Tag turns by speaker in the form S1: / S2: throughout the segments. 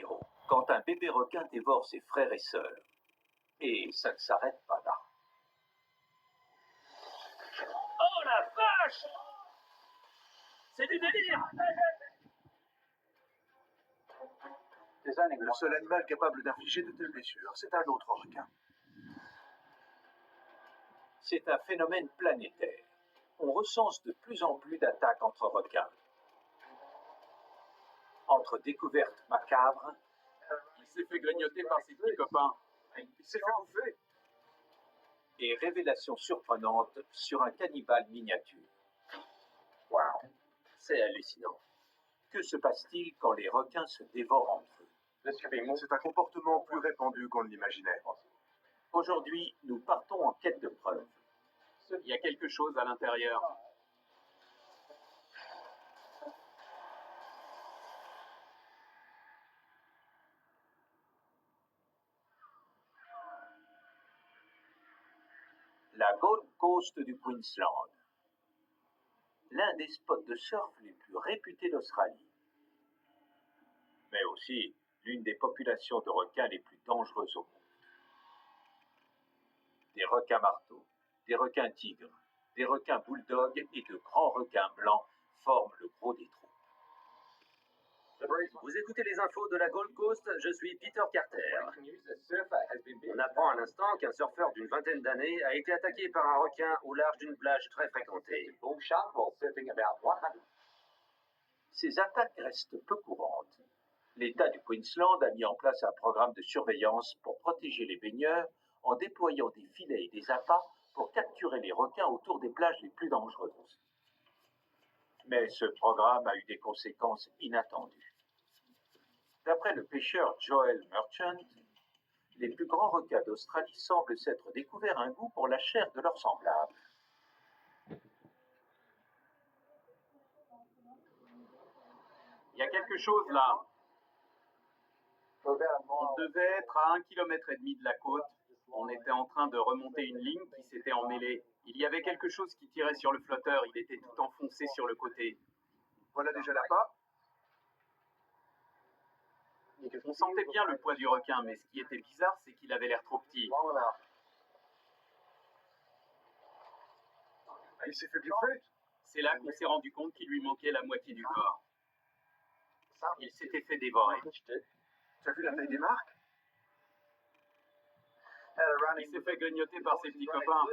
S1: collatéraux quand un bébé requin dévore ses frères et sœurs. Et ça ne s'arrête pas là.
S2: Oh la vache! C'est du délire!
S3: Le seul animal capable d'infliger de telles blessures, c'est un autre requin.
S1: C'est un phénomène planétaire. On recense de plus en plus d'attaques entre requins. Entre découvertes macabres,
S4: il s'est fait grignoter par ses petits copains.
S3: Il s'est fait bouffer.
S1: Et révélations surprenantes sur un cannibale miniature.
S2: Waouh, c'est hallucinant.
S1: Que se passe-t-il quand les requins se dévorent entre eux?
S3: C'est un comportement plus répandu qu'on ne l'imaginait.
S1: Aujourd'hui, nous partons en quête de preuves.
S4: Il y a quelque chose à l'intérieur.
S1: La Gold Coast du Queensland. L'un des spots de surf les plus réputés d'Australie. Mais aussi l'une des populations de requins les plus dangereuses au monde. Des requins marteaux, des requins tigres, des requins bulldogs et de grands requins blancs forment le gros des troupes.
S2: Vous écoutez les infos de la Gold Coast, je suis Peter Carter. On apprend à l'instant qu'un surfeur d'une vingtaine d'années a été attaqué par un requin au large d'une plage très fréquentée.
S1: Ces attaques restent peu courantes. L'État du Queensland a mis en place un programme de surveillance pour protéger les baigneurs en déployant des filets et des appâts pour capturer les requins autour des plages les plus dangereuses. Mais ce programme a eu des conséquences inattendues. D'après le pêcheur Joel Merchant, les plus grands requins d'Australie semblent s'être découvert un goût pour la chair de leurs semblables.
S4: Il y a quelque chose là. On devait être à 1,5 km de la côte. On était en train de remonter une ligne qui s'était emmêlée. Il y avait quelque chose qui tirait sur le flotteur. Il était tout enfoncé sur le côté.
S3: Voilà déjà l'appât.
S4: On sentait bien le poids du requin, mais ce qui était bizarre, c'est qu'il avait l'air trop petit.
S3: Il s'est fait bouffer.
S4: C'est là qu'on s'est rendu compte qu'il lui manquait la moitié du corps. Il s'était fait dévorer.
S3: Tu as vu la taille des marques?
S4: Il s'est fait grignoter par ses petits copains.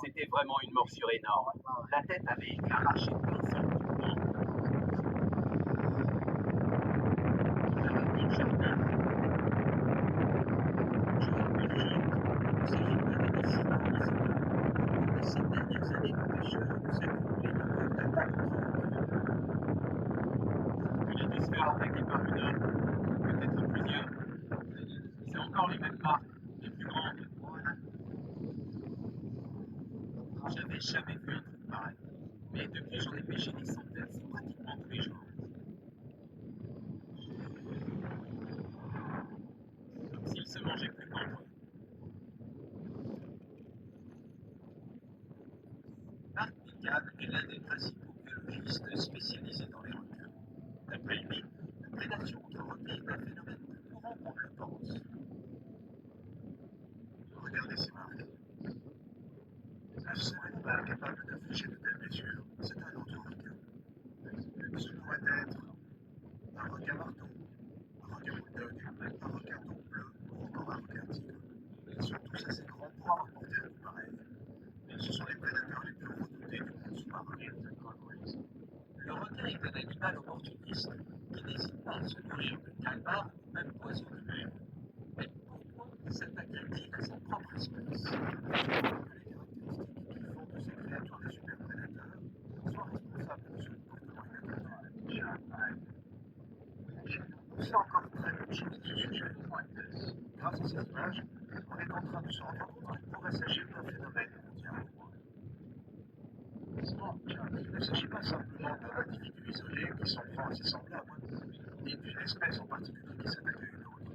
S4: C'était vraiment une morsure énorme. La tête avait été arrachée d'un seul coup de dent. Il avait mis le jardin.
S1: Il s'agit pas d'un incident isolé. Au cours de ces dernières années, le pêcheur a nous accumulé de preuves d'attaques entre requins.
S4: Il a dû se faire attaquer par une autre, peut-être plusieurs. C'est encore les mêmes marques, les plus grandes. J'avais jamais vu un truc pareil. Mais depuis, j'en ai pêché des centaines, c'est pratiquement tous les jours. Comme s'ils se mangeaient plus qu'entre eux.
S1: Mark Pican est l'un des principaux biologistes spécialisés dans les requins. D'après lui, la prédation entre requins est un phénomène plus courant qu'on ne le pense.
S3: Regardez ces marques. Le seul animal capable d'infliger de telles blessures, c'est un autre requin. Ce pourrait être un requin marteau, un requin bulldog, un requin don bleu ou encore un requin tigre. Ils sont tous assez grands pour avoir porté un coup pareil. Ce sont les prédateurs les plus redoutés du monde sous-marin.
S1: Le requin est un animal opportuniste qui n'hésite pas à se nourrir de calmars ou même poissons de mer. Mais pourquoi s'attaquerait-il à sa propre espèce?
S3: Les caractéristiques qui font de ces créatures des super prédateurs soient responsables de ce comportement inattendu. On sait encore très peu de choses à ce sujet. Grâce à ces images, on est en train de se rendre compte qu'il pourrait s'agir d'un phénomène mondial. Il ne s'agit pas simplement d'un individu isolé qui s'en prend à ses semblables, ni d'une espèce en particulier qui s'attaque à une autre.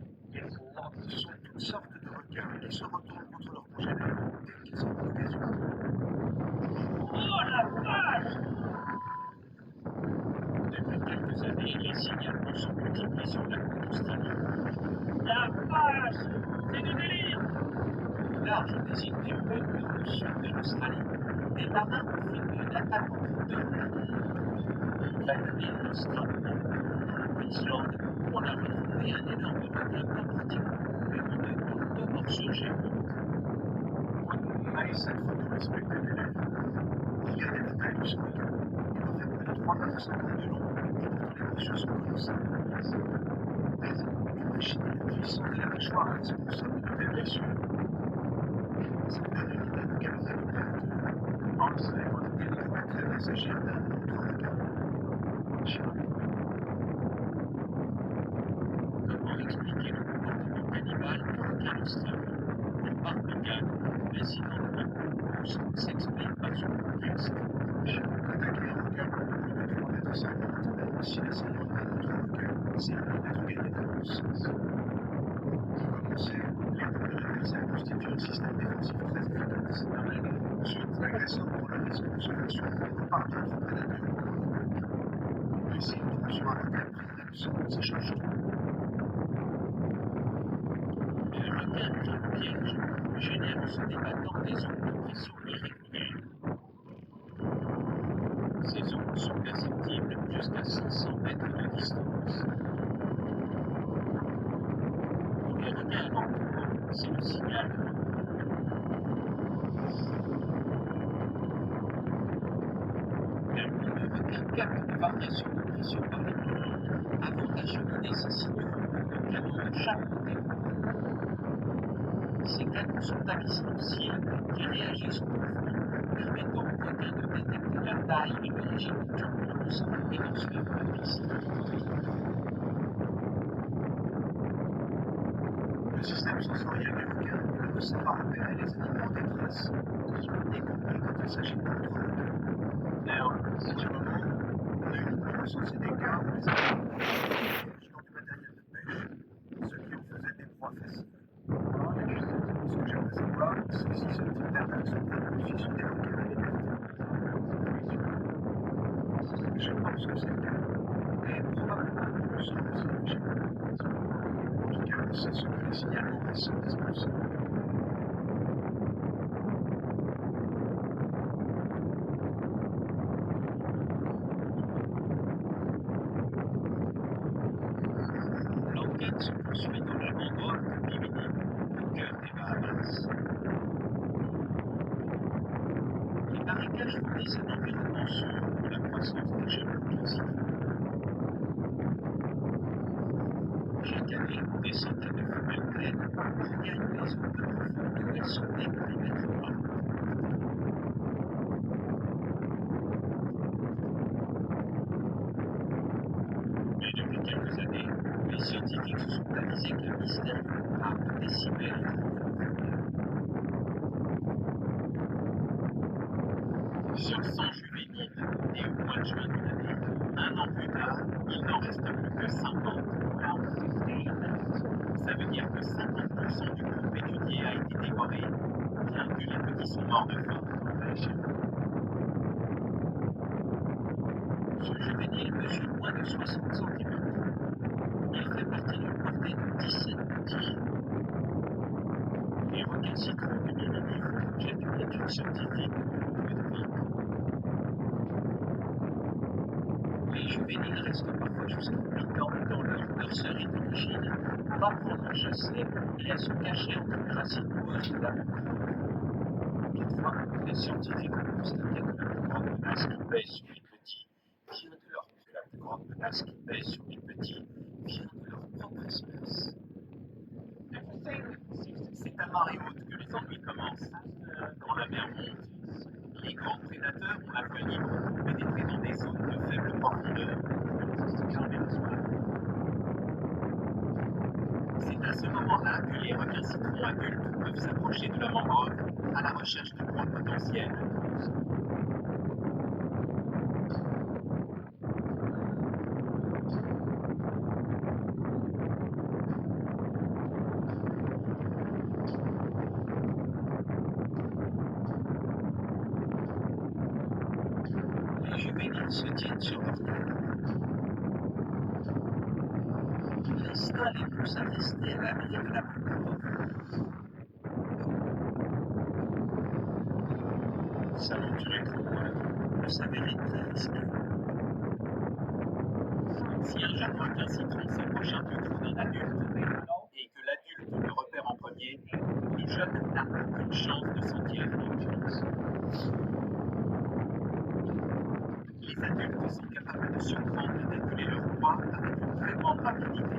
S3: Ce sont toutes sortes de requins qui se retournent contre leurs congénères dès qu'ils en ont l'occasion.
S2: Oh la vache!
S1: et les signalements sont multipliés sur la côte australienne.
S5: La vache! C'est du délire!
S1: Au large des îles Gilpin, dans le sud de l'Australie, des marins ont filmé une attaque entre deux requins. Près de l'île de Strathmore, dans le Queensland, on a retrouvé un énorme requin blanc pratiquement coupé en deux par deux morsures géantes.
S3: Cette photo est spectaculaire. Regardez la taille de ce requin. Il doit faire plus de 3,50 m de long, et pourtant les morsures sont colossales. Imaginez la puissance de la mâchoire responsable de telles blessures. Ça vous donne une idée de quel est le prédateur. Il pourrait très bien s'agir d'un autre requin.
S1: Comment expliquer le comportement cannibale du requin australien? Pour Mark Megan, l'incident de la Gold Coast s'explique par son contexte.
S3: Attaquer un requin de plus de 3,50 m, même si l'assaillant est un autre requin, c'est loin d'être gagné d'avance. Pour commencer, les dents de l'adversaire constituent un système défensif très efficace. Ensuite, l'agresseur prend le risque de se faire surprendre par d'autres prédateurs pendant l'attaque. Et s'il tombe sur un requin pris en absent, ça change tout.
S1: Un requin pris au piège génère en se débattant des ondes de pression irrégulières. Ces ondes sont perceptibles jusqu'à 500 mètres de distance. Pour les requins alentours, c'est le signal de la mort. Un groupe de requins capte des variations de pression par les oreilles avant d'acheminer ces signaux dans le canot de chaque côté du corps. Ces canaux sont à vis sans cils qui réagissent au mouvement, permettant au requin de détecter la taille et l'origine des turbulences et d'en suivre la piste.
S3: Le système sensoriel du requin leur sert à repérer les animaux en détresse, y compris quand il s'agit d'autres requins. Pour le moment, on a uniquement recensé des cas où les animaux ont été piégés dans du matériel de pêche, ce qui en faisait des proies faciles. Ce que j'aimerais savoir, c'est si ce type d'attaque se produit sur des requins à liberté. Je pense que c'est le cas, et probablement plus qu'on ne s'imagine. En tout cas, c'est ce que les signalements récents disposent.
S1: L'enquête se poursuit dans la mangrove de Bimini, au cœur des Bahamas. Les marécages fournissent un environnement sûr pour la croissance des jeunes requins citrons. Chaque année, des centaines de femelles pleines regagnent les zones peu profondes où elles sont nées pour y mettre bas. Mais depuis quelques années, les scientifiques se sont avisés qu'un mystérieux coupable décimait les groupes de nouveau-nés.
S4: Sur 100 juvéniles nés au mois de juin d'une année, un an plus tard, il n'en reste plus que 50. Ça veut dire que 50% du groupe étudié a été dévoré, ou bien que les petits sont morts de faim.
S1: Ce juvénile mesure moins de 60 cm. Il fait partie d'une portée de 17 petits. Les requins citrons de Bimini font l'objet d'une étude scientifique depuis plus de 20 ans. Les juvéniles restent parfois jusqu'à 8 ans dans leur nurserie d'origine pour apprendre à chasser et à se cacher entre les racines noueuses de la mangrove. Toutefois, les scientifiques ont constaté que la plus grande menace qui pèse sur les petits vient de leur propre espèce.
S4: C'est à marée haute que les ennuis commencent. Quand la mer monte, les grands prédateurs ont la voie libre pour pénétrer dans des zones de faible profondeur. C'est à ce moment-là que les requins citrons adultes peuvent s'approcher de la mangrove à la recherche de proies potentielles.
S1: Les juvéniles se tiennent sur leur queue. l'instinct les pousse à rester à l'abri de la mangrove. S'aventurer trop loin peut s'avérer très risqué.
S4: Si un jeune requin citron s'approche un peu trop d'un adulte et que l'adulte le repère en premier, le jeune n'a aucune chance de s'en tirer. Les adultes sont capables de surprendre et d'acculer leur proie avec une très grande rapidité.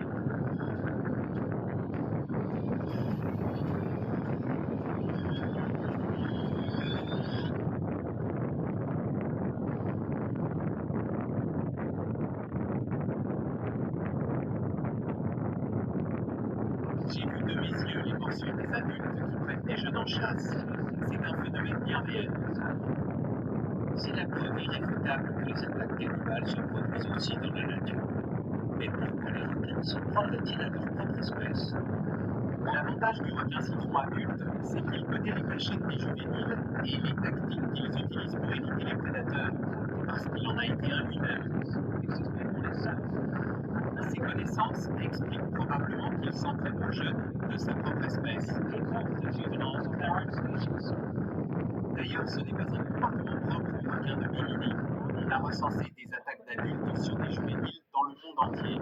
S4: J'ai vu de mes yeux les morsures des adultes qui prennent des jeunes en chasse. C'est un phénomène bien réel.
S1: C'est la preuve irréfutable que les attaques cannibales se produisent aussi dans la nature. Mais pourquoi les requins s'en prendraient-ils à leur propre espèce?
S4: L'avantage du requin citron adulte, c'est qu'il connaît les cachettes des juvéniles et les tactiques qu'ils utilisent pour éviter les prédateurs, parce qu'il en a été un lui-même. Ces connaissances expliquent probablement qu'il s'en prenne aux jeunes de sa propre espèce. D'ailleurs, ce n'est pas un comportement propre au requin de Bimini. On a recensé des attaques d'adultes sur des juvéniles dans le monde entier.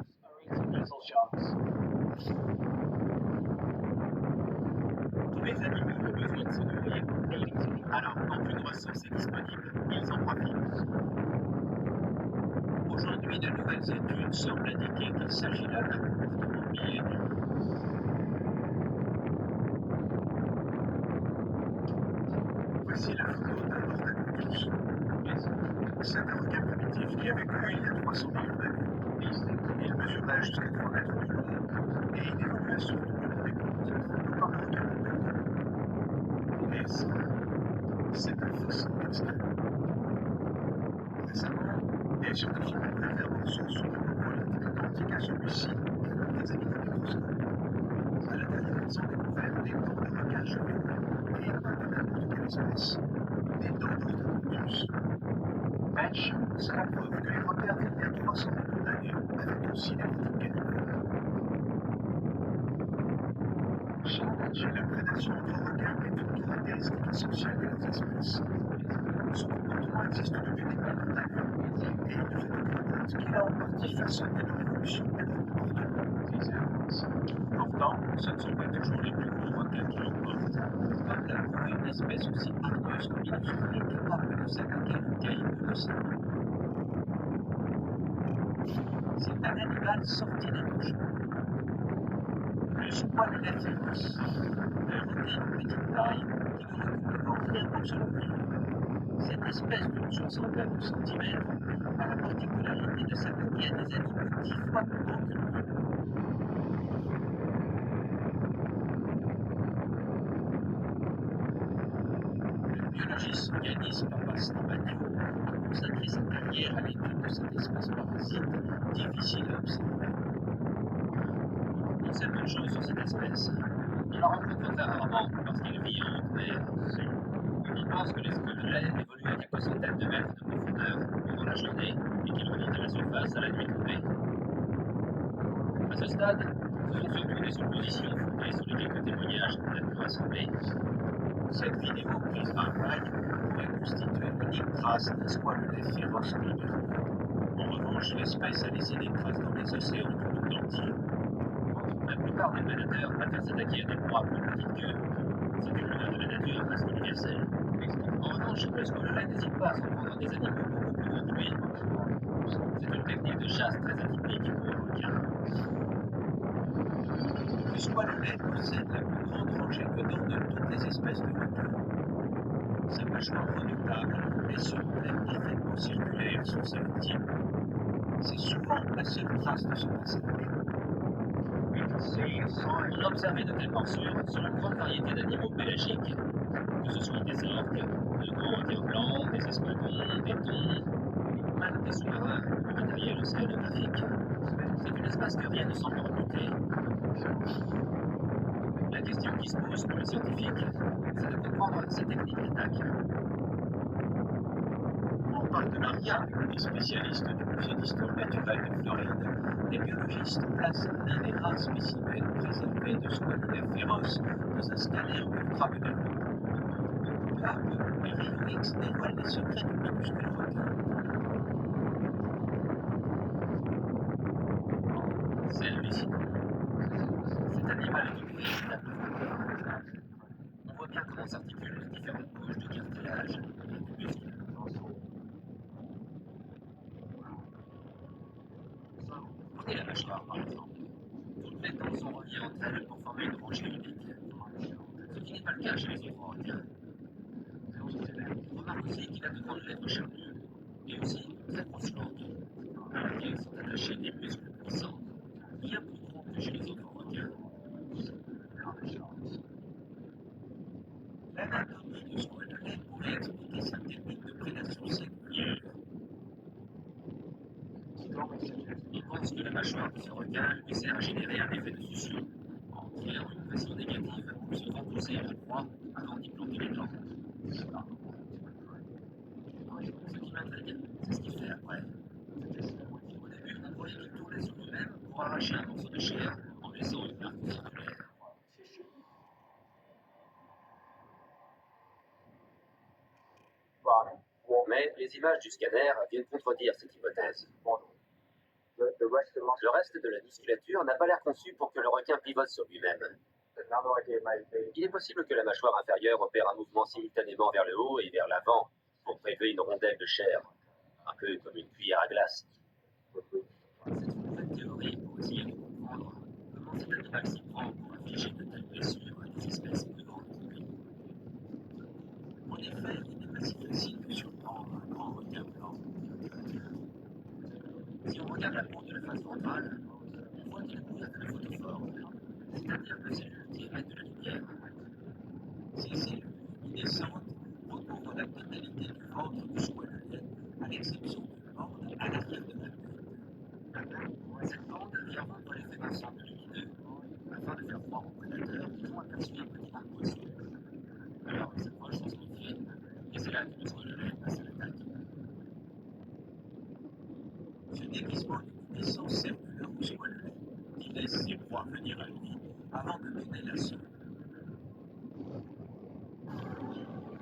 S4: Tous les animaux ont besoin de se nourrir. Alors, quand une ressource est disponible, ils en profitent.
S1: Aujourd'hui, de nouvelles études semblent indiquer qu'il s'agit là d'un comportement millénaire.
S3: Voici la photo d'un Nordacontus. C'est un requin primitif qui a vécu il y a 300 millions d'années. Il mesurait jusqu'à 3 mètres de long et il évoluait surtout le long des côtes, un peu comme le requin moderne. Et ça, c'est un fossile extrême. Récemment, des scientifiques ont prélevé un morceau sur un coprolite identique à celui-ci et l'ont examiné au microscope. À l'intérieur, ils ont découvert des dents de requin juvénile et pas de n'importe quelle espèce, des dents d'Orthodontus. C'est la preuve que les requins d'il y a 300 millions d'années avaient aussi des pratiques cannibales. La prédation entre requins est une caractéristique essentielle de leurs espèces. Ce comportement existe depuis des millions d'années et il ne fait aucun doute qu'il a en partie façonné leur évolution et leur comportement.
S1: Pourtant, ce ne sont pas toujours les plus gros requins qui l'emportent. Comme l'a prouvé une espèce aussi hargneuse que minuscule et capable de s'attaquer aux caïds de l'océan. C'est un animal sorti d'un cauchemar. Le squalulet féroce, un requin de petite taille qui ne recule devant rien pour se nourrir. Cette espèce d'une soixantaine de centimètres a la particularité de s'attaquer à des animaux 10 fois plus grands que lui. Le biologiste Yanis Papastamatiou a consacré sa carrière à l'étude de cette espèce parasite difficile à observer.
S2: On sait peu de choses sur cette espèce. On la rencontre très rarement parce qu'elle vit en haute mer. On pense que les squalulets évoluent à quelques centaines de mètres de profondeur pendant la journée et qu'ils remontent à la surface à la nuit tombée. À ce stade, ce sont surtout des suppositions fondées sur les quelques témoignages qu'on a pu rassembler.
S1: Cette vidéo prise par Ryan pourrait constituer une unique trace d'un squalulet féroce en liberté. En revanche, l'espèce a laissé des traces dans les océans du monde entier.
S2: La plupart des prédateurs préfèrent s'attaquer à des proies plus petites qu'eux. C'est une loi de la nature presque universelle. En revanche, le squalulet n'hésite pas à s'en prendre à des animaux beaucoup plus gros que lui. C'est une technique de chasse très atypique pour un requin.
S1: Le squalulet possède la plus grande rangée de dents de toutes les espèces de requins. Sa mâchoire redoutable est sur une plaie parfaitement circulaire sur ses victimes. C'est souvent la seule trace de son passage.
S2: On a observé de telles morsures sur une grande variété d'animaux pélagiques, que ce soit des orques, de grands requins blancs, des espadons, des thons, même des sous-marins ou du matériel océanographique. C'est une espèce que rien ne semble rebuter. La question qui se pose pour les scientifiques, c'est de comprendre sa technique d'attaque.
S1: En partenariat avec des spécialistes du musée d'histoire naturelle de Floride, les biologistes placent l'un des rares spécimens préservés de squalonets féroces dans un scanner ultramoderne. Peu à peu, les rayons X dévoilent les secrets du minuscule requin.
S2: C'est hallucinant. Cet animal est une véritable profondeur. On voit bien comment s'articulent les différentes couches de cartilage et de muscles. Prenez la mâchoire par exemple. Toutes les dents sont reliées entre elles pour former une rangée unique. Ce qui n'est pas le cas chez les autres requins. Remarque aussi qu'il a de grandes lèvres charnues et aussi une très grosse langue, à laquelle sont attachés des muscles puissants, bien plus gros que chez les autres requins.
S1: L'anatomie du squalonet pourrait expliquer sa technique de prédation singulière.
S2: On pense que la mâchoire de ce requin lui sert à générer un effet de succion, en créant une pression négative pour se repousser à la proie avant d'y planter les dents. Ce qui m'intrigue, c'est ce qu'il fait après. Au début, on croyait qu'il tournait sur lui-même pour arracher un morceau de chair en laissant une marque circulaire. Mais les images du scanner viennent contredire cette hypothèse. Le reste de la musculature n'a pas l'air conçu pour que le requin pivote sur lui-même. Il est possible que la mâchoire inférieure opère un mouvement simultanément vers le haut et vers l'avant pour prélever une rondelle de chair, un peu comme une cuillère à glace. C'est une nouvelle théorie pour essayer de comprendre comment cet animal s'y prend pour infliger de telles blessures à des espèces plus grandes que lui.
S1: En effet, il n'est pas si facile de surprendre un grand requin blanc.
S2: Si on regarde la peau de la face ventrale, on voit qu'elle est couverte de photophores, c'est-à-dire de cellules qui émettent de la lumière.
S1: Ces cellules luminescentes recouvrent la totalité du ventre du squalonet, à l'exception d'une bande à l'arrière de la tête.
S2: Cette bande vient rompre l'effet d'ensemble lumineux afin de faire croire aux prédateurs qu'ils ont aperçu un petit banc de poisson. Alors ils s'approchent sans se méfier, et c'est là que le squalonet passe à l'attaque.
S1: Ce déguisement luminescent sert de leurre au squalonet, qui laisse ses proies venir à lui avant de donner l'assaut.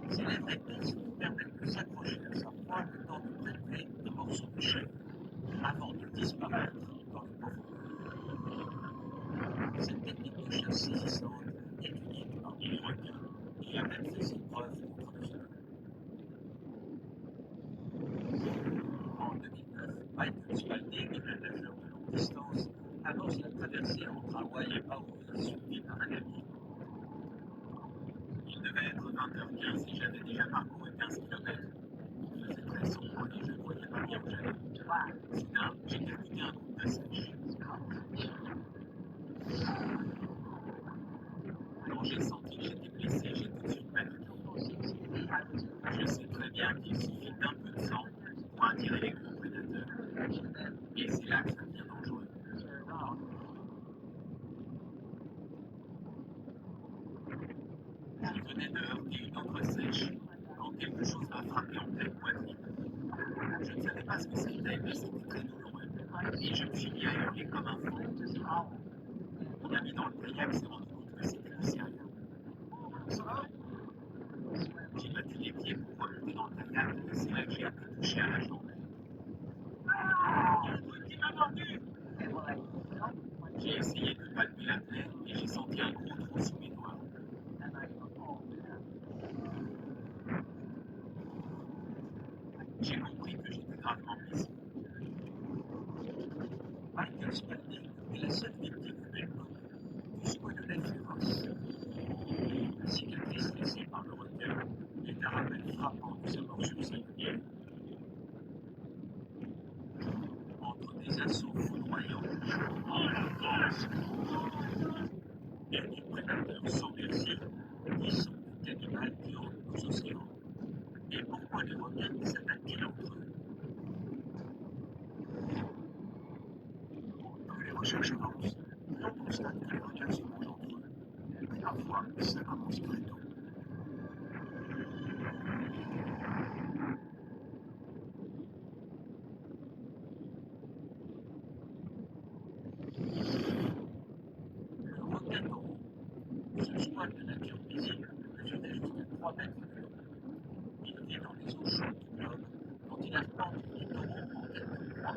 S1: Ses lèvres épaisses lui permettent de s'accrocher à sa proie le temps de prélever des morceaux de chair, avant de disparaître dans les profondeurs. Cette technique de chasse saisissante est unique parmi les requins et a même fait ses preuves contre les humains. En 2009, Michael Spalding, un nageur de longue distance, amorce la traversée entre Hawaï et Maui, suivi par un ami. Il devait être 20h15 et j'avais déjà parcouru 15 km. Il faisait très sombre et je ne voyais pas bien où j'allais. Soudain, j'ai percuté un groupe de sèche. Quand j'ai senti que j'étais blessé, j'ai tout de suite paniqué. Je sais très bien qu'il suffit d'un peu de sang pour attirer les gros prédateurs. Et c'est là que ça devient dangereux. Je venais de heurter une autre sèche quand quelque chose m'a frappé en pleine poitrine. Je ne savais pas ce que c'était, mais c'était très douloureux. Et je me suis mis à hurler comme un fou. Mon ami dans le kayak s'est rendu compte que c'était du sérieux. Ça va ? J'ai battu les pieds pour remonter dans le kayak et c'est là que j'ai été touché à la jambe. Il y a un truc qui m'a mordu. J'ai essayé de palper la plaie et j'ai senti un gros trou sous mes doigts. J'ai compris que j'étais gravement blessé. Michael Spalding est la seule victime humaine connue du squalonet féroce. La cicatrice laissée par le requin est un rappel frappant de sa morsure singulière. Entre des assauts foudroyants et des prédateurs sans merci, qui sont des animaux qui hantent nos océans. Et pourquoi les requins s'attaquent-ils entre eux? Plus les recherches avancent, plus on constate que les requins se mangent entre eux. Mais parfois, ça commence très tôt. Ce squale de nature visible mesurait jusqu'à 3 mètres de long. Il vit dans les eaux chaudes du globe, dont il arpente le littoral en quelques mois.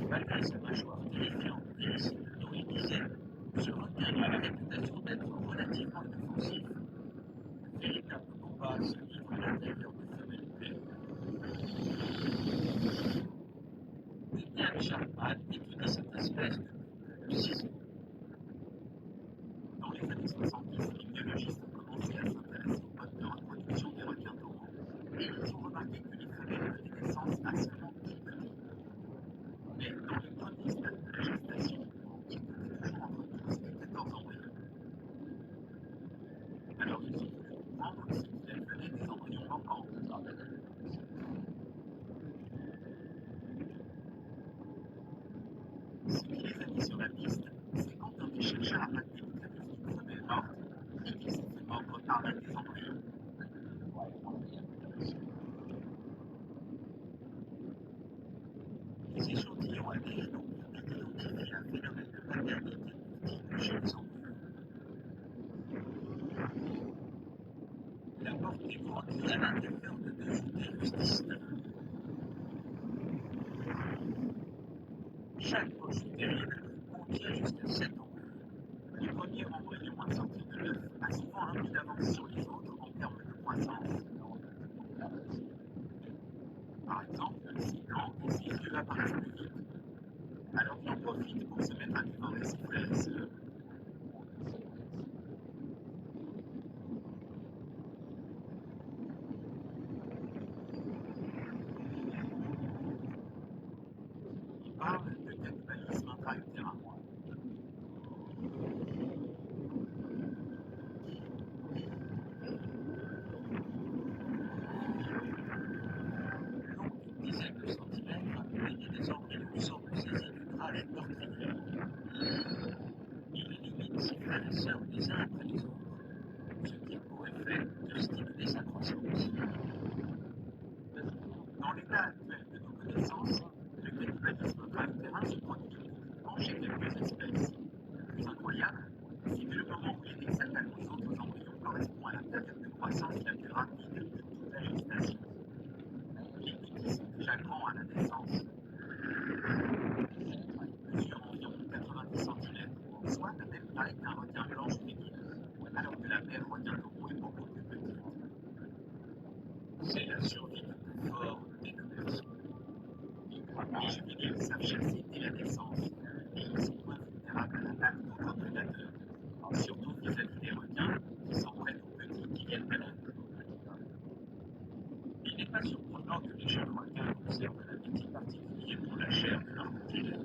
S1: Malgré sa mâchoire terrifiante et ses dos aiguisés, ce requin a la réputation d'être relativement inoffensif. Le véritable combat se livre à l'intérieur de femelles plaines. William Chapman étudie cette espèce depuis 6 ans. Dans les années 70, les biologistes ont commencé à s'intéresser au mode de reproduction des requins doraux. Et ils ont remarqué que les femelles donnaient naissance à seulement 10 petits. Mais dans les premiers stades de la gestation, ils comptaient toujours entre 12 et 14 embryons. Alors ils ont voulu comprendre ce qu'il advenait des embryons manquants. Ce qui les a mis sur la piste, c'est quand un des chercheurs a palpé le canus d'une femelle morte et qu'il s'est fait mordre par l'un des embryons. Les échantillons ADN ont permis d'identifier un phénomène de paternité multiple chez les embryons. La portée grandit à l'intérieur de deux utérus distincts. Chaque poche utérine contient jusqu'à 7 embryons. Le premier embryon à sortir de l'œuf a souvent un peu d'avance sur les autres en termes de croissance. Par exemple, ses dents et ses yeux apparaissent plus vite. Alors il en profite pour se mettre à dévorer ses frères et sœurs. On parle de cannibalisme intra-utérin. Long d'une dizaine de centimètres, les embryons semblent saisis d'une rage meurtrière. Il élimine ses frères et sœurs les uns après les autres, ce qui a pour effet de stimuler sa croissance. Dans l'état actuel de nos connaissances, le cannibalisme intra-utérin se produit uniquement chez quelques espèces. Le plus incroyable, c'est que le moment où les s'attaquent aux autres embryons correspond à la période de croissance la plus rapide de toute la gestation. Les petits sont déjà grands à la naissance. Ils mesurent environ 90 cm, soit la même taille qu'un requin blanc juvénile, alors que la mère requin taureau est beaucoup plus petite. C'est la survie du plus fort des deux personnes. Les juvéniles savent chasser dès la naissance, et ils sont moins vulnérables à l'attaque d'autres prédateurs, surtout vis-à-vis des requins qui s'en prennent aux petits qui viennent à l'œuf. Il n'est pas surprenant que les jeunes requins conservent un appétit particulier pour la chair de leur congénère.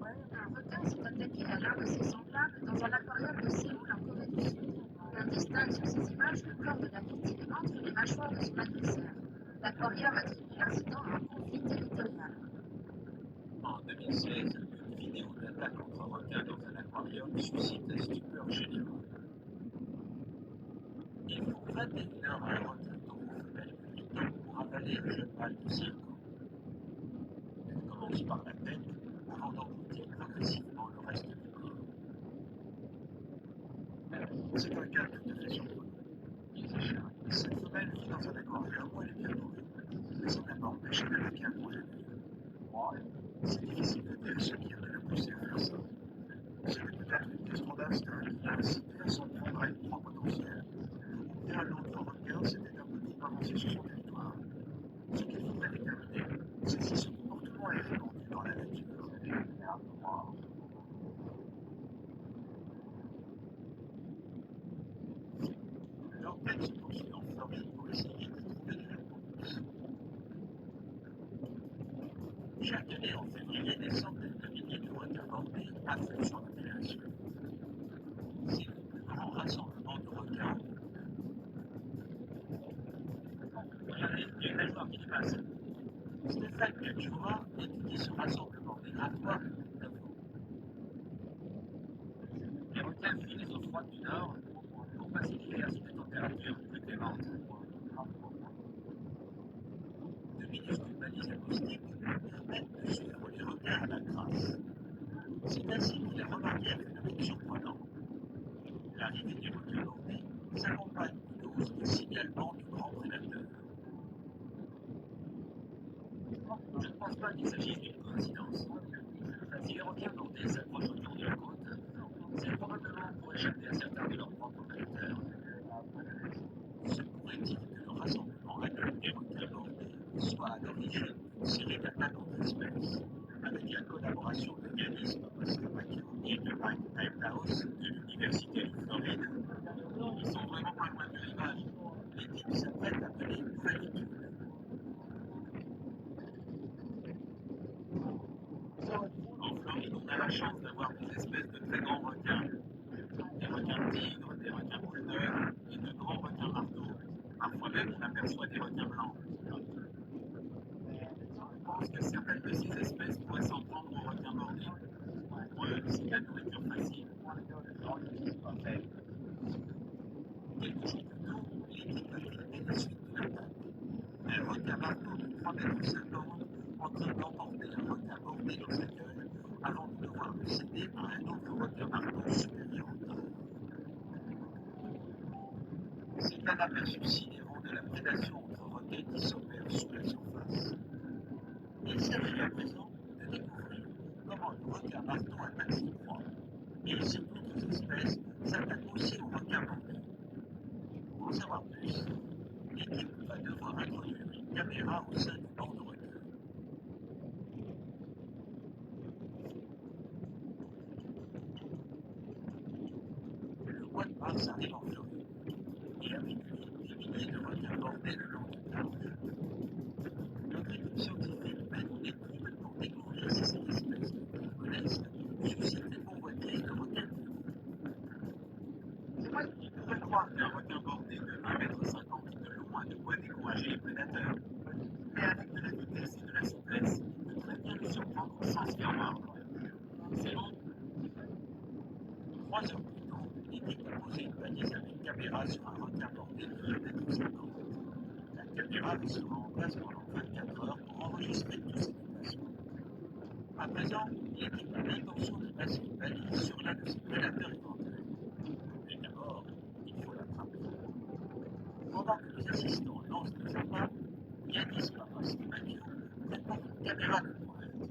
S6: Un requin s'est attaqué à l'un de ses semblables dans un aquarium de Séoul en Corée du Sud. On distingue sur ces images le corps de la victime entre les mâchoires de son adversaire. L'aquarium attribue l'incident à un conflit territorial.
S1: En 2016, une vidéo d'attaque entre requins dans un aquarium suscite la stupeur générale. Il faut 21 heures à un requin taureau femelle militant pour avaler un jeune mâle de 5 ans. Elle commence par la tête avant d'engloutir progressivement le reste du corps.
S3: C'est un cas tout à fait surprenant. Cette femelle vit dans un aquarium où elle est bien nourrie, mais ça n'a pas empêché d'attaquer un congénère. C'est difficile de dire ce qui a pu la pousser à faire ça. C'était peut-être une question d'instinct qui l'a incité à s'en prendre à une proie potentielle, ou bien l'autre requin s'était un peu trop avancé sur son territoire. Ce qu'il faudrait déterminer, c'est si ce comportement est répandu dans la nature.
S1: L'enquête se poursuit en Floride pour essayer de trouver des réponses. Chaque année en février, des centaines de milliers de requins bordés affluent sur la péninsule. C'est le plus grand rassemblement de requins au monde. Regardez, il y a une nageoire qui dépasse. Stéphane Cacciura étudie ce rassemblement migratoire depuis 9 ans.
S2: Les requins fuient les eaux froides du nord pour passer l'hiver sous des températures plus clémentes.
S1: De minuscules balises acoustiques permettent de suivre les requins à la trace. C'est ainsi qu'il a remarqué un phénomène surprenant.
S2: pense pas qu'il s'agisse d'une coïncidence. Si les requins bordés s'approchent autour de la côte, c'est probablement pour échapper à certains de leurs propres prédateurs.
S1: Se pourrait-il que le rassemblement annuel des requins bordés soit à l'origine d'une série d'attaques entre espèces, avec la collaboration de Yanis Papastamacchio et de Mike Timehouse de l'Université de Floride? Ils sont vraiment pas loin du rivage. L'équipe s'apprête à mener une nouvelle étude. En Floride, on a la chance d'avoir des espèces de très grands requins. Des requins tigres, des requins bulldogs et de grands requins marteaux. Parfois même, on aperçoit des requins blancs. Je pense que certaines de ces espèces pourraient s'en prendre aux requins bordés. Pour eux, c'est de la nourriture facile. Quelques jours plus tôt, l'équipe a filmé la suite de l'attaque. Un requin marteau de 3,50 m en train d'emporter un requin bordé dans sa gueule avant de devoir le céder à un autre requin marteau supérieur en taille. C'est un aperçu sidérant de la prédation entre requins qui s'opère sous la surface. Il s'agit à présent de découvrir comment le requin marteau attaque ses proies et si d'autres espèces s'attaquent aussi aux requins bordés. Pour en savoir plus, l'équipe va devoir introduire une caméra au sein du banc de requins. Le mois de mars arrive en Floride et avec lui des milliers de requins bordés le long du plage. Notre équipe scientifique mène une étude pour découvrir si cette espèce de type modeste suscite des convoitises de requins plus gros. On pourrait croire qu'un requin bordé de 1,50 m de long a de quoi décourager les prédateurs. Mais avec de la vitesse et de la souplesse, il peut très bien le surprendre sans se faire mordre. C'est bon. 3 heures plus tôt, l'équipe a posé une balise avec caméra sur un requin bordé de 1,50 m. La caméra sera en place pendant 24 heures pour enregistrer tous ses déplacements. À présent, l'équipe a l'intention de passer une balise sur l'un de ses prédateurs éventuels. Mais d'abord, il faut l'attraper. Pendant que les assistants lancent des appâts, Yanis Papastamacchio prépare une caméra de pointe.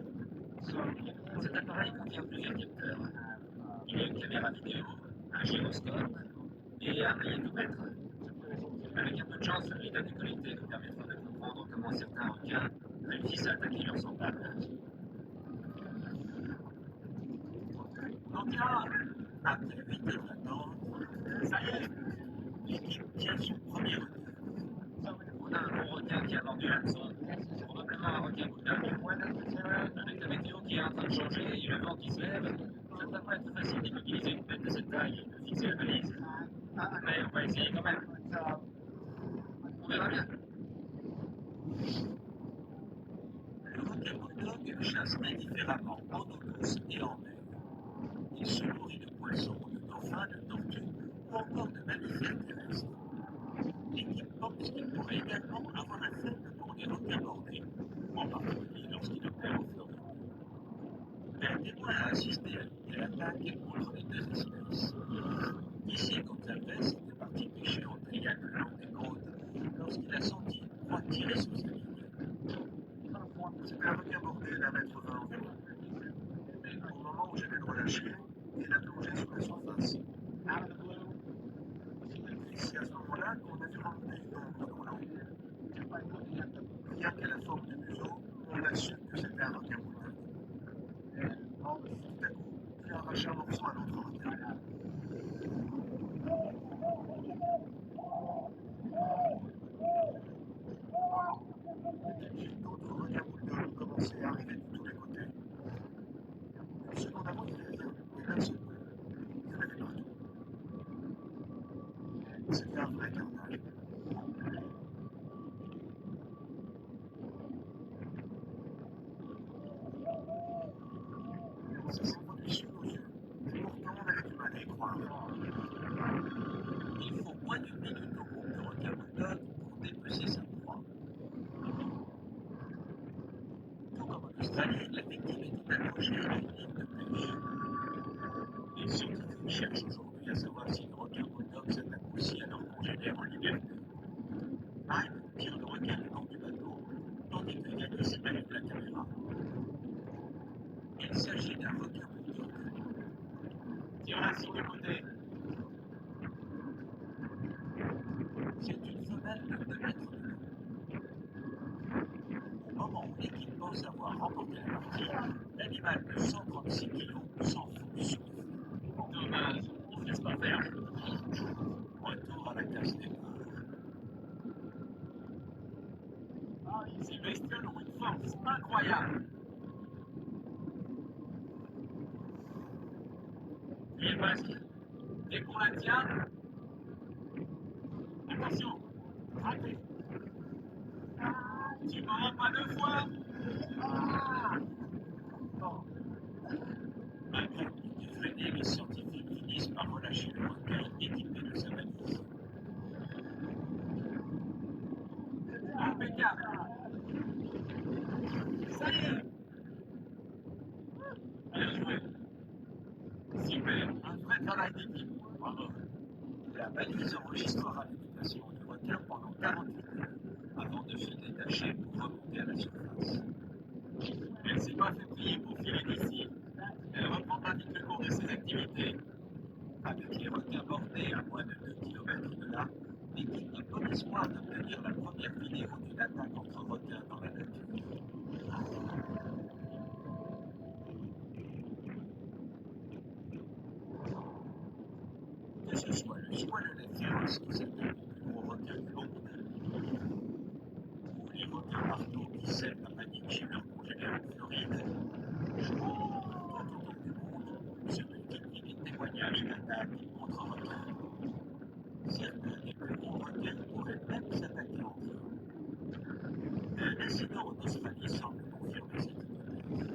S2: Cet appareil contient plusieurs capteurs. Il y a une caméra vidéo, un gyroscope et un magnétomètre. Avec un peu de chance, les données collectées nous permettront de comprendre comment certains requins réussissent à attaquer leurs semblables.
S1: Donc là, après 8 heures d'attente, ça y est, l'équipe tient son premier requin.
S2: On a un gros requin qui a mordu l'hameçon, probablement un requin bulldog. Avec la météo qui est en train de changer et le vent qui se lève, ça ne va pas être facile d'immobiliser une bête de cette taille et de fixer la balise. Mais on va essayer quand même. On verra bien.
S1: Le requin bulldog chasse indifféremment en eau douce et en mer. Il se nourrit de poissons, de dauphins, de tortues ou encore de mammifères terrestres. L'équipe pense qu'il pourrait également avoir un faible pour les requins bordés, en particulier lorsqu'il opère en Floride. Un témoin a assisté à une attaque entre les deux espèces. Ici, Gonzalez était parti pêcher en triangle le long des côtes lorsqu'il a senti une proie tirer sur sa ligne.
S3: C'était un requin bordé d'1,20 m environ. Au moment où j'allais le relâcher, il a plongé sur la surface. Et c'est à ce moment-là qu'on a vu remonter une ombre dans l'eau. Rien qu'à la forme du museau, on a su que c'était un requin bulldog. Tout à coup, il a arraché un morceau à l'autre requin. D'autres requins bulldogs commençaient à arriver de tous les côtés. Une seconde avant, il n'y avait rien, mais d'un seul coup, il y en avait partout. C'était un vrai carnage. Ça s'est produit sous nos yeux, et pourtant on avait du mal à y croire.
S1: Il faut moins d'une minute au groupe de requins bulldog pour dépecer sa proie. Tout comme en Australie, la victime était accrochée à une ligne de pêche. Les scientifiques cherchent aujourd'hui à savoir si le requin bulldog s'attaque aussi à leurs congénères en liberté. Mike tire le requin le long du bateau, tandis que Yanis allume la caméra. pas. Il s'agit d'un requin bulldog.
S4: Tire un signe de côté.
S1: C'est une femelle de 2 mètres de long. Au moment où l'équipe pense avoir remporté la partie, l'animal de 136 kg s'enfonce sur le fond.
S2: Dommage, il ne laisse pas faire.
S1: Retour à la case départ.
S4: Ces bestioles ont une force incroyable.
S2: Il est presque.
S4: Dès qu'on la tient, attention, raté. Tu m'en rends pas 2 fois.
S1: Malgré une effrénée, les scientifiques finissent par relâcher le requin équipé de sa valise.
S4: Impeccable. Ça y est.
S2: Bien joué.
S4: Super, un vrai travail d'équipe.
S1: Bravo. La balise enregistrera les déplacements du requin pendant 48 heures avant de se détacher pour remonter à la surface.
S4: Elle s'est pas fait prier pour filer d'ici. Elle reprendra vite le cours de ses activités.
S1: Avec les requins bordés à moins de 2 km de là, l'équipe a bon espoir d'obtenir la première vidéo d'une attaque entre requins dans la nature. Que ce soit le squalelet féroce qui s'attaque au plus gros requin du monde, ou les requins marteaux qui sèment la panique chez leurs congénères en Floride, tout autour du monde se multiplient les témoignages d'attaques entre requins. Certains des plus gros requins pourraient même s'attaquer entre eux. Un incident en Australie semble confirmer cette hypothèse.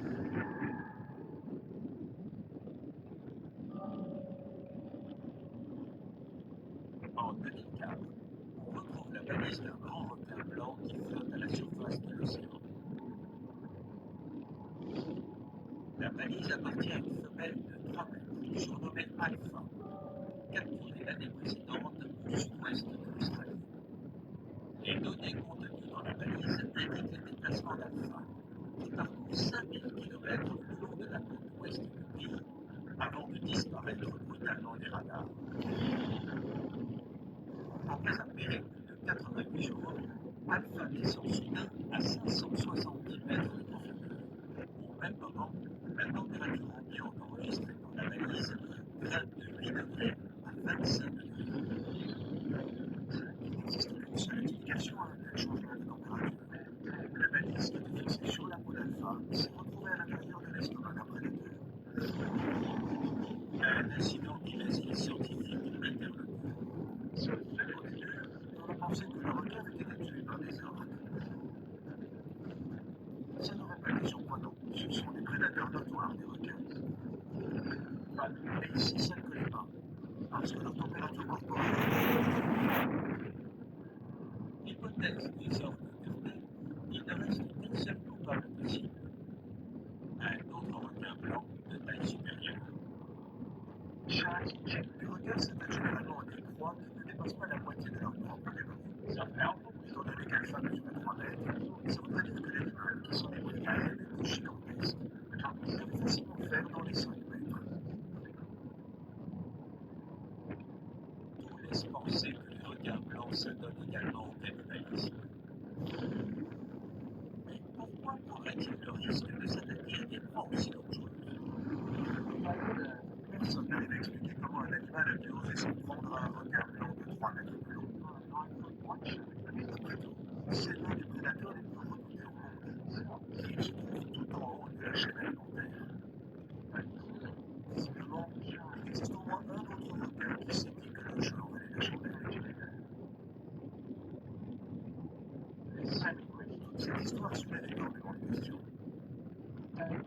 S1: En 2004, on retrouve la balise d'un grand requin blanc qui flotte à la surface de l'océan. La balise appartient à une femelle de 3 mètres, surnommée Alpha, capturée l'année précédente au sud-ouest de l'Australie. Les données contenues dans la balise indiquent les déplacements d'Alpha, qui parcourt 5000 km le long de la côte ouest du pays, avant de disparaître brutalement des radars. Après un périple de 88 jours, Alpha descend soudain à 570 mètres de profondeur. Au même moment, la température ambiante enregistrée dans la balise grimpe de 8 degrés à 25 degrés.
S3: Il n'existe qu'une seule explication à un tel changement de température. La balise qui était fixée sur la peau d'Alpha s'est retrouvée à l'intérieur de l'estomac d'un prédateur.
S1: Un incident qui laisse les scientifiques interloqués.
S3: Au début, on a pensé que le requin avait été tué par des orques. Ça n'aurait pas été surprenant. Ce sont des prédateurs notoires des requins. Et ici, ça ne collait pas, parce que leur température corporelle.
S1: Hypothèse des orques confirmée, il ne reste qu'un seul coupable possible. Un autre requin blanc de taille supérieure.
S3: Les requins s'attaquent généralement à des proies qui ne dépassent pas la moitié de leur propre gabarit. Étant donné qu'Alpha mesure 3 mètres, ça voudrait dire que l'animal qui s'en est pris à elle était gigantesque. Il devait facilement faire dans les 5 mètres.
S1: Tout laisse penser que les requins blancs s'adonnent également au cannibalisme. Mais pourquoi prendrait-il le risque de s'attaquer à des proies aussi dangereuses?
S3: Personne n'arrive à expliquer comment un animal a pu oser s'en prendre à un requin blanc de 3 mètres de long. Après tout, c'est l'un des prédateurs les plus redoutés au monde. Et il se trouve tout en haut de la chaîne alimentaire. Visiblement, il existe au moins un autre requin qui s'est dit que le jeu en valait la chandelle. Toute cette histoire soulève énormément de questions.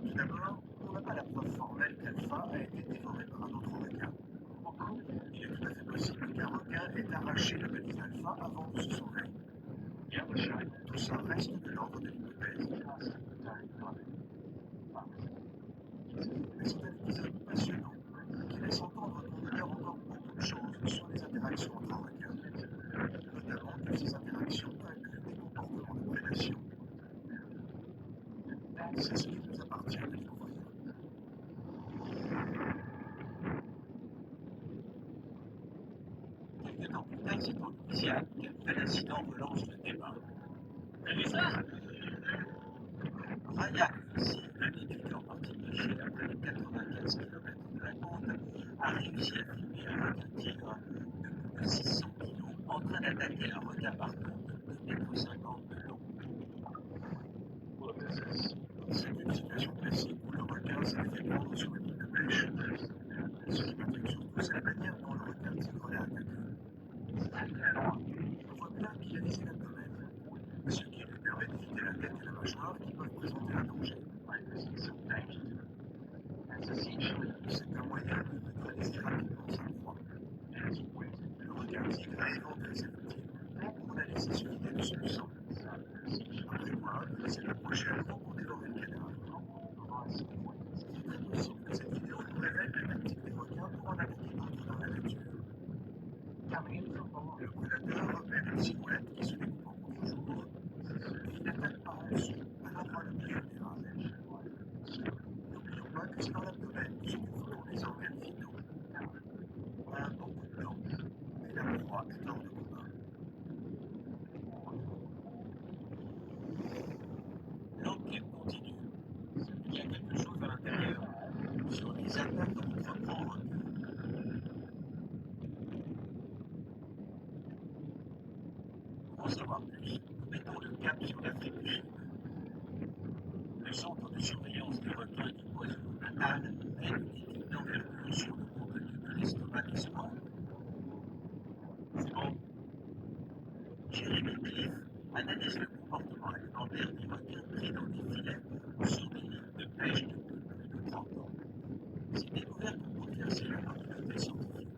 S3: Tout d'abord, on n'a pas la preuve formelle qu'Alpha a été dévoré par un autre requin. Il est tout à fait possible qu'un requin ait arraché la balise d'Alpha avant de se sauver. Tout ça reste de l'ordre de l'hypothèse. Mais c'est un épisode passionnant qui laisse entendre qu'on ignore encore beaucoup de choses sur les interactions entre requins, notamment que ces interactions incluent des comportements de prédation. C'est ce qui nous appartient de découvrir.
S1: Quelques temps plus tard, c'est en Louisiane qu'un nouvel incident relance le débat.
S5: T'as vu ça?
S1: Ryan Lucy, un étudiant parti pêcher à près de 95 km de la côte, a réussi à filmer un requin-tigre de plus de 600 kg en train d'attaquer un requin-marteau de 2,50 m de long.
S3: C'est une situation classique où le requin s'est fait prendre sur une ligne de pêche. Ce qui m'intrigue surtout, c'est la manière dont le requin-tigre l'a attaqué. On voit bien qu'il a visé l'abdomen, ce qui lui permet d'éviter la tête et la mâchoire qui peuvent présenter un danger. C'est un moyen de neutraliser rapidement sa proie. Le requin-tigre a éventré sa victime pour la laisser se vider de son sang. Après quoi, il s'est approché à nouveau pour dévorer le cadavre. Il est très possible que cette vidéo nous révèle la tactique des requins pour en attaquer d'autres dans la nature. Le prédateur repère une silhouette qui se découpe en contre-jour et il attaque par en dessous, à l'endroit le plus vulnérable. N'oublions pas que c'est dans l'abdomen que se trouvent tous les organes vitaux. Un bon coup de dent, et la proie est hors de combat.
S1: L'enquête continue. Il y a quelque chose à l'intérieur sur les attaques contre grands requins. Pour en savoir plus, nous mettons le cap sur l'Afrique du Sud. Le centre de surveillance des requins du KwaZulu-Natal mène une étude d'envergure sur le contenu de l'estomac des sports.
S4: C'est bon.
S1: Jeremy Cliff analyse le comportement alimentaire des requins pris dans des filets ou sur des lignes de pêche depuis plus de 30 ans. Ces découvertes ont bouleversé la communauté scientifique.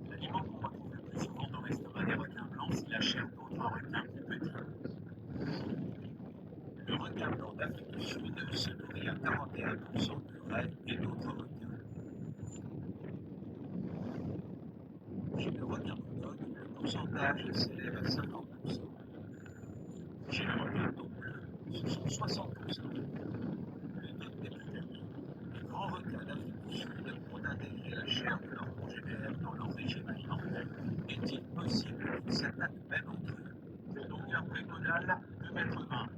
S4: L'aliment qu'on retrouve le plus souvent dans l'estomac des requins blancs, c'est la chair d'autres requins plus petits.
S1: Le requin blanc d'Afrique du Sud se nourrit à 41% de raies et d'autres requins. Chez le requin monogame, le pourcentage s'élève à 50%. Chez le requin d'eau bleue, ce sont 60%. Le doute n'est plus permis. Les grands requins d'Afrique du Sud ont intégré la chair de leurs congénères dans leur régime alimentaire. Est-il possible qu'ils s'attaquent même entre eux?
S4: Longueur précaudale, 2,20 m.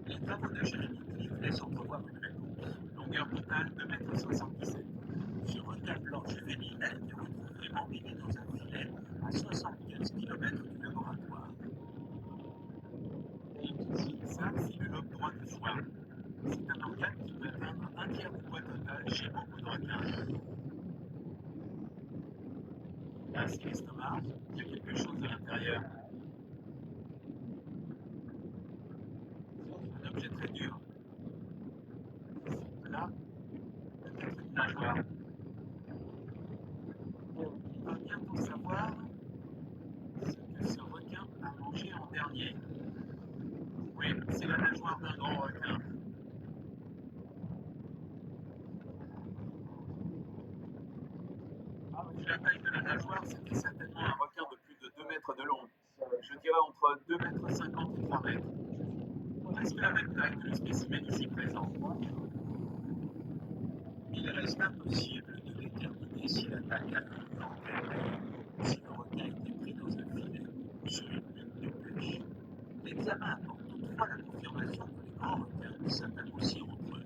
S1: Les travaux de Jeremy Cliff laissent entrevoir une réponse.
S4: Longueur totale, 2,77 m.
S1: Ce requin blanc juvénile a été retrouvé emmêlé dans un filet à 75 km du laboratoire.
S4: Ça, c'est le lobe droit du foie. C'est un organe qui peut atteindre un tiers du poids total chez beaucoup de requins. Là, c'est l'estomac. Il y a quelque chose à l'intérieur. Un objet très dur. Là, peut-être une nageoire. On va bientôt savoir ce que ce requin a mangé en dernier. Oui, c'est la nageoire d'un grand requin. Vu la taille de la nageoire, c'était certainement un requin de plus de 2 mètres de long. Je dirais entre 2,50 m et 3 mètres. Presque la même taille que le spécimen ici présent.
S1: Il reste impossible de déterminer si l'attaque a eu lieu en plein air, si le requin était pris dans un filet ou sur une ligne de pêche. L'examen apporte toutefois la confirmation que les grands requins s'attaquent aussi entre eux.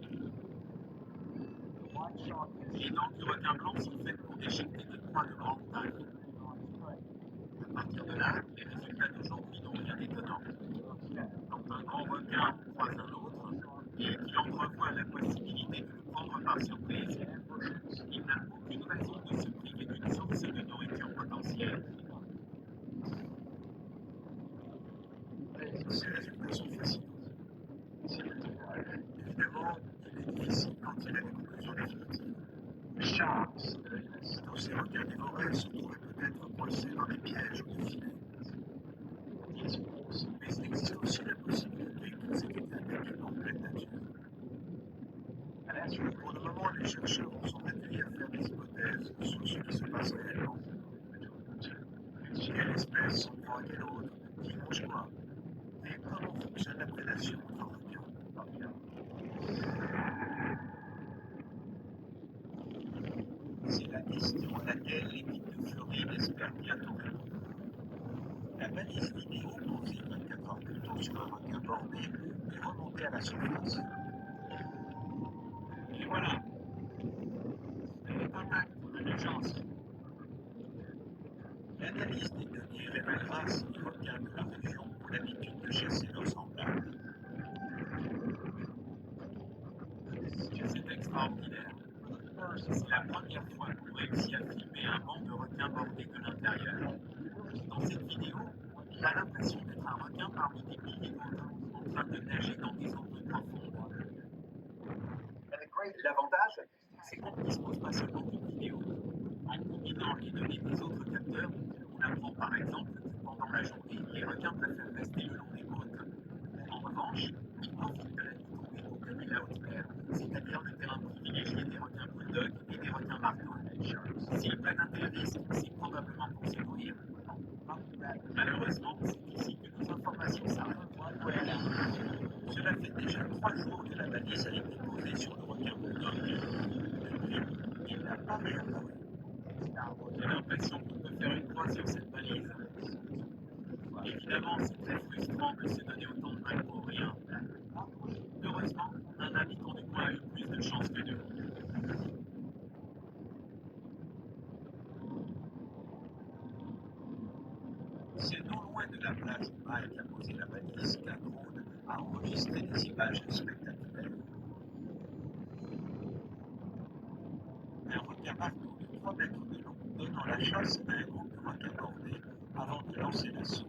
S4: Les dents du requin blanc sont faites pour déchiqueter des proies de grande taille. À partir de là, les résultats d'aujourd'hui n'ont rien d'étonnant. Quand un grand requin croise un autre et qu'il entrevoit la possibilité de le prendre par surprise, il n'a aucune raison de se priver d'une source de nourriture potentielle.
S3: Ces résultats sont fascinants. Évidemment, il est difficile d'en tirer des conclusions définitives. Tous ces requins dévorés se trouvaient peut-être coincés dans des pièges ou des filets. Mais il existe aussi la possibilité qu'ils aient été attaqués en pleine nature. Pour le moment, les chercheurs en sont réduits à faire des hypothèses sur ce qui se passe réellement. Quelle espèce s'en prend à quelle autre? Qui mange quoi? Et comment fonctionne la prédation entre requins? remonter à la surface.
S4: Et voilà. Elle est intacte, on a de la chance.
S3: L'analyse des données révélera si les requins de la région ont l'habitude de chasser leurs semblables.
S4: C'est extraordinaire. C'est la première fois qu'on réussit à filmer un banc de requins bordés de l'intérieur. Dans cette vidéo, on a l'impression d'être un requin parmi des milliers d'autres, en train de nager dans des eaux peu profondes. L'avantage, c'est qu'on ne dispose pas seulement d'une vidéo. En combinant les données des autres capteurs, on apprend par exemple que pendant la journée, les requins préfèrent rester le long des côtes. En revanche, ils profitent de la nuit tombée pour gagner la haute mer, c'est-à-dire le terrain privilégié des requins bulldogs et des requins marteaux. S'ils prennent un tel risque, c'est probablement pour se nourrir. Malheureusement, c'est ici que nos informations s'arrêtent.
S3: Cela fait déjà 3 jours que la balise a été posée sur le requin bulldog. Depuis, il n'a pas réapparu.
S4: J'ai l'impression qu'on peut faire une croix sur cette balise. Évidemment, c'est très frustrant de se donner autant de mal pour rien. Heureusement, un habitant du coin a eu plus de chance que nous.
S3: C'est non loin de la plage où Mike a posé la balise qu'un drone a enregistré des images spectaculaires. Un requin marteau de 3 mètres de long donnant la chasse à un groupe de requins bordés avant de lancer l'assaut.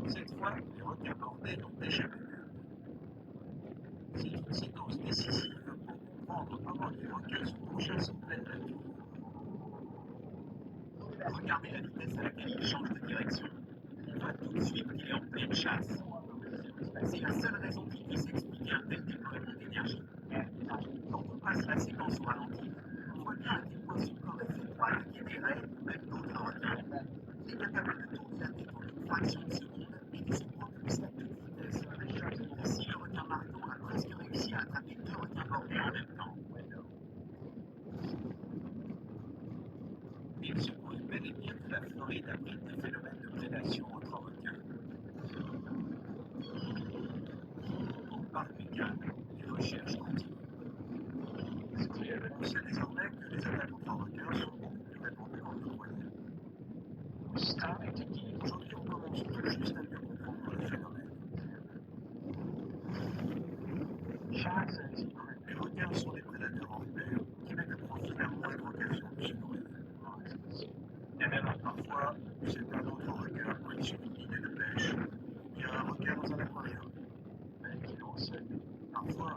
S3: Cette fois, les requins bordés n'ont échappé plus. C'est une séquence décisive pour comprendre comment les requins se pourchassent en pleine nature.
S4: Regardez la vitesse à laquelle il change de direction. On voit tout de suite qu'il est en pleine chasse. C'est la seule raison qui puisse expliquer un tel déploiement d'énergie. Quand on passe la séquence au ralenti, on voit bien à quel point son corps est fait pour attaquer des raies ou même d'autres requins. Il est capable de tourner la tête en une fraction de seconde et de se propulser à toute vitesse. Ici, le requin marteau a presque réussi à attraper 2 requins bordés en même temps.
S3: Il se pourrait bel et bien que la Floride abrite des phénomènes de prédation entre requins. Pour Barbicane, les recherches continuent. On sait désormais que les attaques contre requins sont beaucoup plus répandues qu'on ne le croyait. Aujourd'hui, on commence tout juste à mieux comprendre le phénomène. Les requins sont des prédateurs hors pair qui mettent à profit la moindre occasion de se nourrir. Parfois, c'est un autre requin pris sur une idée de pêche, ou bien un requin dans un aquarium. Parfois,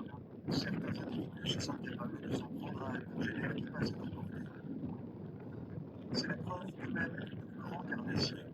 S3: certains individus se sentent capables de s'en prendre à un congénère qui passe à leur portée. C'est la preuve que même les plus grands carnassiers